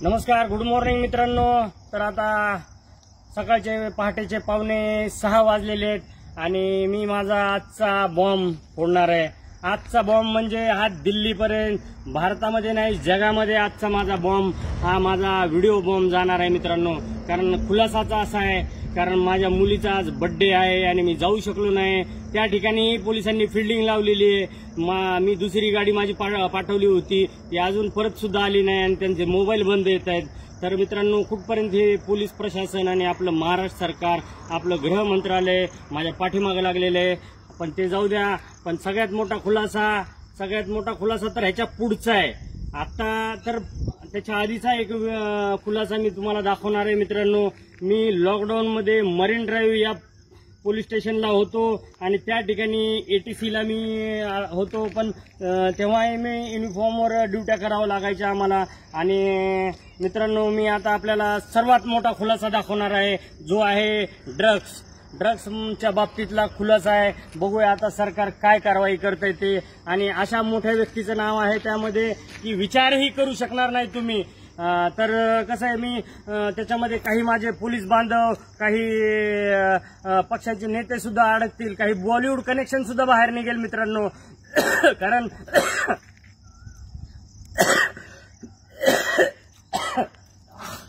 नमस्कार, good morning मित्रांनो। तर आता सकाळचे पहाटेचे 5:45 वाजलेले आहेत आणि मी माझा आजचा बॉम्ब फोडणार आहे। आजचा बॉम्ब म्हणजे हा दिल्लीपर्यंत, भारतामध्ये नाही जगामध्ये आजचा माझा बॉम्ब, हा माझा व्हिडिओ बॉम्ब जाणार आहे मित्रांनो। कारण खुलासाचा असा आहे, कारण माझ्या मुलीचा आज बर्थडे आहे आणि मी जाऊ शकलो नाही। त्या ठिकाणी पोलिसांनी फिल्डिंग लावलेली आहे। मी दुसरी गाडी माझी पाठवली होती, ती अजून परत सुद्धा आली नाही आणि त्यांचे मोबाईल बंद येत आहेत। तर मित्रांनो, कुठपर्यंत हे पोलीस प्रशासन आणि आपलं महाराष्ट्र सरकार, आपलं गृह मंत्रालय माझ्या पाठीमागे लागलेलं आहे। पण ते जाऊ द्या, पण सगळ्यात मोठा खुलासा तर ह्याच्या पुढचा आहे। आता तर त्याच्या आधीचा एक खुलासा मी तुम्हाला दाखवणार आहे मित्रांनो। मी लॉकडाऊन मध्ये मरीन ड्राईव्ह या पोलीस स्टेशनला होतो आणि त्या ठिकाणी ATC मी होतो, पण तेव्हाही मी युनिफॉर्मवर ड्युट्या करावं लागायच्या आम्हाला। आणि मित्रांनो, मी आता आपल्याला सर्वात मोठा खुलासा दाखवणार आहे, जो आहे ड्रग्सच्या बाबतीतला खुलासा आहे। बघूया आता सरकार काय कारवाई करतंय ते। आणि अशा मोठ्या व्यक्तीचं नाव आहे त्यामध्ये की विचारही करू शकणार नाही तुम्ही। तर कसं आहे, मी त्याच्यामध्ये काही माझे पोलीस बांधव, काही पक्षाचे नेते सुद्धा अडकतील, काही बॉलिवूड कनेक्शन सुद्धा बाहेर निघेल मित्रांनो। कारण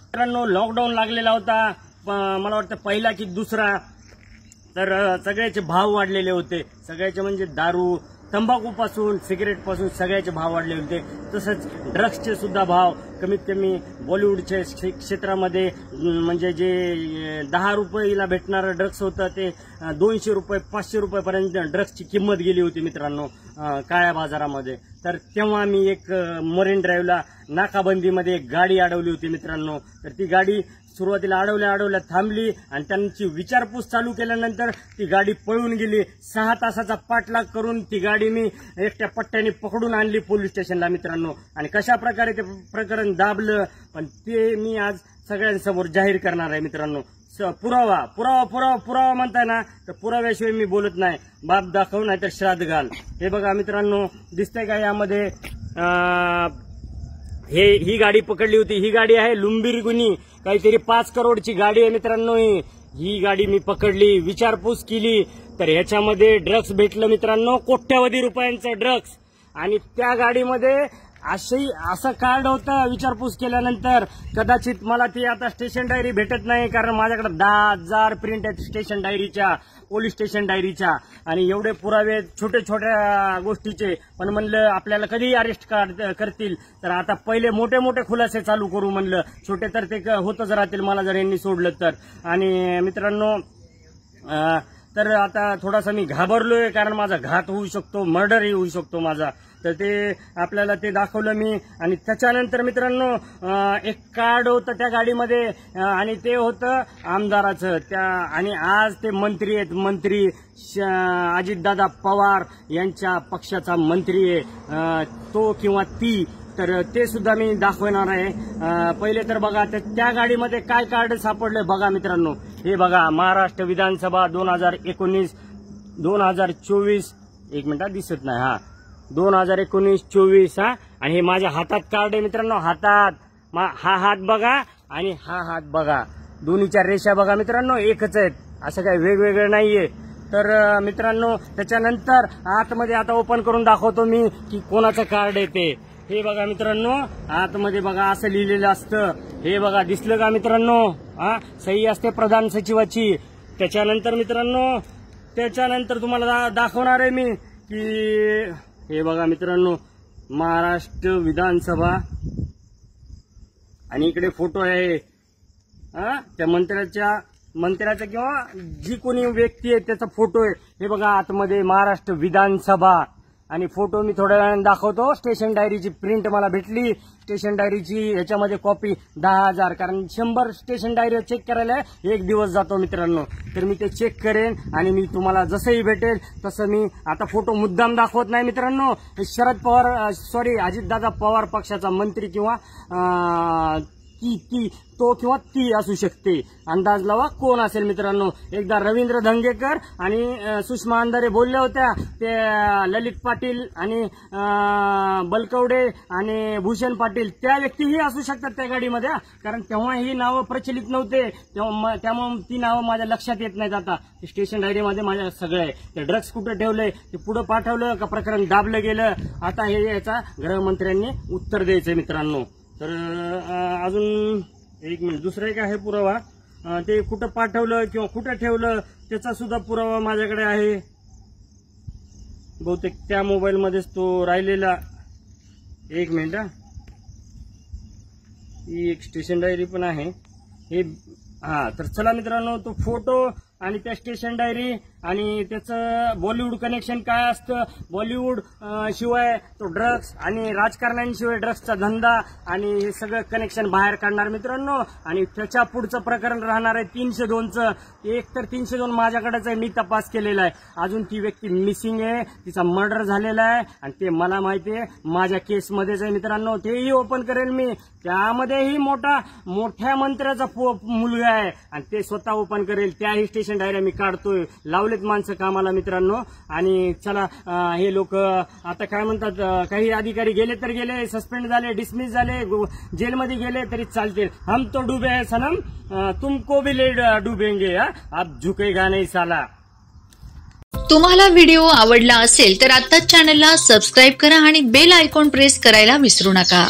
मित्रांनो, लॉकडाऊन लागलेला होता, मला वाटतं पहिला की दुसरा। तर सगळ्याचे भाव वाढलेले होते, सगळ्याचे म्हणजे दारू, तंबाखूपासून सिगरेटपासून सगळ्याचे भाव वाढले होते। तसंच ड्रग्सचे सुद्धा भाव कमीत कमी बॉलिवूडच्या क्षेत्रामध्ये म्हणजे जे 10 रुपयाला भेटणारं ड्रग्स होतं ते 200 रुपये 500 रुपयापर्यंत ड्रग्सची किंमत गेली होती मित्रांनो काळ्या बाजारामध्ये। तर तेव्हा मी एक मरीन ड्राईव्हला नाकाबंदीमध्ये एक गाडी अडवली होती मित्रांनो। तर ती गाडी सुरुवातीला अडवल्या थांबली आणि त्यांची विचारपूस चालू केल्यानंतर ती गाडी पळून गेली। 6 तासाचा पाठलाग करून ती गाडी मी एकट्या पट्ट्याने पकडून आणली पोलीस स्टेशनला मित्रांनो। आणि कशा प्रकारे ते प्रकरण दाबलं, पण ते मी आज सगळ्यांसमोर जाहीर करणार आहे मित्रांनो। पुरावा म्हणताय ना, तर पुराव्याशिवाय मी बोलत नाही। बाप दाखव नाही तर श्राद्ध घाल। हे बघा मित्रांनो, दिसतंय का यामध्ये ही गाडी पकडली होती। ही गाडी आहे लुंबिरगिनी, काहीतरी 5 करोडची गाडी आहे मित्रांनो। ही गाडी मी पकडली, विचारपूस केली, तर ह्याच्यामध्ये ड्रग्स भेटलं मित्रांनो, कोट्यवधी रुपयांचं ड्रग्स। आणि त्या गाडीमध्ये असं कार्ड होतं। विचारपूस केल्यानंतर कदाचित मला ती आता स्टेशन डायरी भेटत नाही, कारण माझ्याकडे 10,000 प्रिंट आहेत स्टेशन डायरीच्या, पोलीस स्टेशन डायरीच्या। आणि एवढे पुरावे छोट्या गोष्टीचे, पण म्हणलं आपल्याला कधी अरेस्ट करतील, तर आता पहिले मोठे खुलासे चालू करू म्हणलं। छोटे तर ते होतच राहतील मला जर यांनी सोडलं तर। आणि मित्रांनो, तर आता थोडासा मी घाबरलोय, कारण माझा घात होऊ शकतो, मर्डरही होऊ शकतो माझा। तर ते आपल्याला ते दाखवलं मी। आणि त्याच्यानंतर मित्रांनो, एक कार्ड होतं त्या गाडीमध्ये आणि ते होतं आमदाराचं त्या। आणि आज ते मंत्री आहेत, मंत्री अजितदादा पवार यांच्या पक्षाचा मंत्री आहे तो किंवा ती। तर ते सुद्धा मी दाखवणार आहे। पहिले तर बघा त्या गाडीमध्ये काय कार्ड सापडलं बघा मित्रांनो। हे बघा, महाराष्ट्र विधानसभा 2019-2024, एक मिनिटात दिसत नाही, हा 2019-24 हा। आणि हे माझ्या हातात कार्ड आहे मित्रांनो, हातात हा हात बघा आणि हा हात बघा, दोन्हीच्या रेषा बघा मित्रांनो एकच आहेत, असं काही वेगवेगळं नाहीये। तर मित्रांनो, त्याच्यानंतर आतमध्ये आता ओपन करून दाखवतो मी की कोणाचं कार्ड आहे ते। हे बघा मित्रांनो, आतमध्ये बघा असं लिहिलेलं असतं। हे बघा, दिसलं का मित्रांनो, हा सही असते प्रधान सचिवाची। त्याच्यानंतर मित्रांनो, तुम्हाला दाखवणार आहे मी की हे बघा मित्रांनो, महाराष्ट्र विधानसभा, आणि इकडे फोटो आहे त्या मंत्र्याचा किंवा जी कोणी व्यक्ती आहे त्याचा फोटो आहे। हे बघा आतमध्ये महाराष्ट्र विधानसभा, आणि फोटो मी थोड्या वेळाने दाखवतो। स्टेशन डायरीची प्रिंट मला भेटली, स्टेशन डायरीची ह्याच्यामध्ये कॉपी 10,000, कारण 100 स्टेशन डायरी चेक करायला 1 दिवस जातो मित्रांनो। तर मी ते चेक करेन आणि मी तुम्हाला जसंही भेटेल तसं मी आता फोटो मुद्दाम दाखवत नाही मित्रांनो। अजितदादा पवार पक्षाचा मंत्री किंवा ती तो किंवा ती असू शकते. अंदाज लावा कोण असेल मित्रांनो. एकदा रवींद्र धंगेकर आणि सुषमा अंधारे बोलल्या होत्या, ते ललित पाटील आणि बलकवडे आणि भूषण पाटील त्या व्यक्तीही असू शकतात त्या गाडीमध्ये, कारण तेव्हा ही नावं प्रचलित नव्हते, त्यामुळे ती नावं माझ्या लक्षात येत नाहीत. आता स्टेशन डायरीमध्ये माझ्या सगळं आहे. ते ड्रग्स कुठं ठेवलंय, ते पुढं पाठवलं का प्रकरण दाबलं गेलं, आता हे याचा गृहमंत्र्यांनी उत्तर द्यायचंय मित्रांनो. तर अजून एक मिनिट, दुसरा एक आहे पुरावा, ते कुठं पाठवलं किंवा कुठं ठेवलं त्याचा सुद्धा पुरावा माझ्याकडे आहे. बहुतेक त्या मोबाईलमध्येच तो राहिलेला. एक मिनिट, ही एक स्टेशन डायरी पण आहे हे. तर चला मित्रांनो, तो फोटो आणि त्या स्टेशन डायरी आणि त्याचं बॉलिवूड कनेक्शन काय असतं, बॉलिवूड शिवाय तो ड्रग्स आणि राजकारण्यांशिवाय ड्रग्सचा धंदा आणि हे सगळं कनेक्शन बाहेर काढणार मित्रांनो. आणि त्याच्या पुढचं प्रकरण राहणार आहे 302चं. एक तर 302 माझ्याकडेच आहे, मी तपास केलेला आहे. अजून ती व्यक्ती मिसिंग आहे, तिचा मर्डर झालेला आहे आणि ते मला माहिती आहे, माझ्या केसमध्येच आहे मित्रांनो. तेही ओपन करेल मी. त्यामध्येही मोठ्या मंत्र्याचा मुलगा आहे आणि ते स्वतः ओपन करेल. त्याही स्टेशन डायऱ्या मी काढतोय, लावलेत माणसं कामाला मित्रांनो. आणि चला, हे लोक आता काय म्हणतात, काही अधिकारी गेले तर गेले, सस्पेंड झाले, डिसमिस झाले, जेलमध्ये गेले तरी चालतील. हम तो डुबे है सनम, तुमको भी ले डुबेंगे, अब झुकेगा नहीं साला. तुम्हाला व्हिडिओ आवडला असेल तर आत्ताच चॅनलला सबस्क्राईब करा आणि बेल आयकॉन प्रेस करायला विसरू नका.